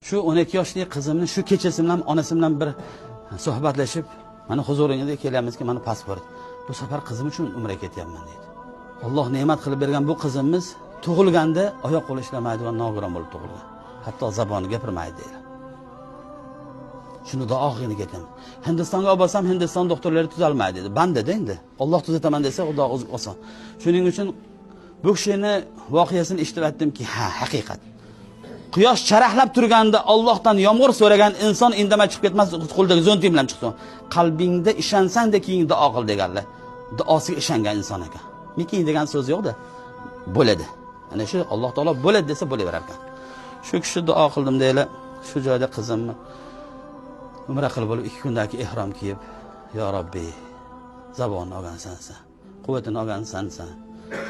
Shu 12 yoshli qizimni shu kechasi bilan onasi bilan bir suhbatlashib, mana huzuringizga kelyapmizki, mana pasport. Bu safar qizim uchun umra ketyapman dedi. Alloh ne'mat qilib bergan bu qizimiz tug'ilganda oyoq qo'li ishlamaydi va nogiron bo'lib tug'ilgan. Hatto zaboni gapirmaydi deydi. Shuni duo qilib ketyapman. Hindistonga olib borsam, Hindiston doktorlari tuzalmaydi dedi. Bandada endi. Alloh tuzataman desa, Xudo o'zi oson. Shuning uchun bu kishini voqeasini eshitib aytdimki, ha, haqiqat. Quyosh charaqlab turganda Allohdan yomg'ir so'ragan inson indamay chiqib ketmas, qo'ldagi zo'nting bilan chiqsin. Qalbingda ishonsang-da keyin duo qil deganlar. Duosiga ishongan inson ekan. Mekin degan so'z yo'q-da. Bo'ladi. Ana shu Alloh taolo bo'ladi desa bo'laverar ekan. Shu kishi duo qildim deylar. Shu joyda qizimni umra qilib bo'lib 2 kundagi ihrom kiyib, "Ya Robbi, zabonni olgansan sen, quvvatini olgansan sen.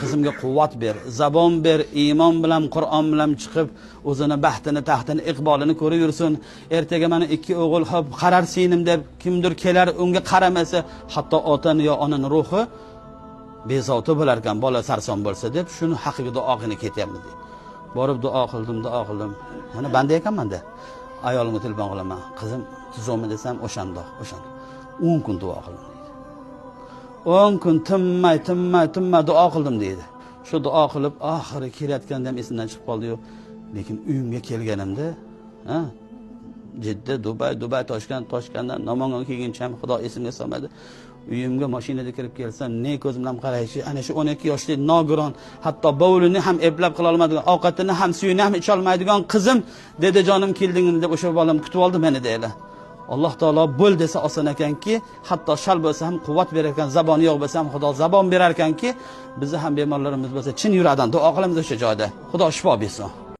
Qizimga quvvat ber, zabon ber, iymon bilan, Qur'on bilan chiqib, o'zini baxtini, taxtini, iqbolini ko'rib yursin. Ertaga mana 2 o'g'il hop qarar siynim deb kimdir kelar, unga qaramasa, hatto otani yo onani ruhi bezovta bo'lar ekan, bola sarson bo'lsa deb shuni haqiga duo qilib ketyapmiz dedi. Borib duo qildim. Yana banda ekanman-da. Ayolimga telefon qilaman. Qizim tuzog'mi desam, o'shandoq. 10 kun duo qildim. 10 kun tinmay duo qildim deydi. Shu duo qilib oxiri kelayotganda ham esimdan chiqib qoldi-yu. Lekin uyimga kelganimda, Jidda, Dubay, Toshkentdan Namangan kelguncha ham Xudo esimga solmadi. Uyimga mashinada kirib kelsam, ne ko'zim bilan qaraychi, ana shu 12 yoshli nogiron, hatto bovulini ham eplab qila olmaydigan, ovqatini ham, suyini ham icha olmaydigan qizim, "Dedajonim keldingmi?" deb o'sha bolam kutib oldi meni deylar. Alloh taolo bo'l desa oson ekanki, hatto shal bo'lsa ham quvvat berar ekan, zaboni yo'q bo'lsa ham Xudo zabon berar ekanki, bizni ham bemorlarimiz bo'lsa chin yuradan duo qilamiz o'sha joyda. Xudo shifo bersin.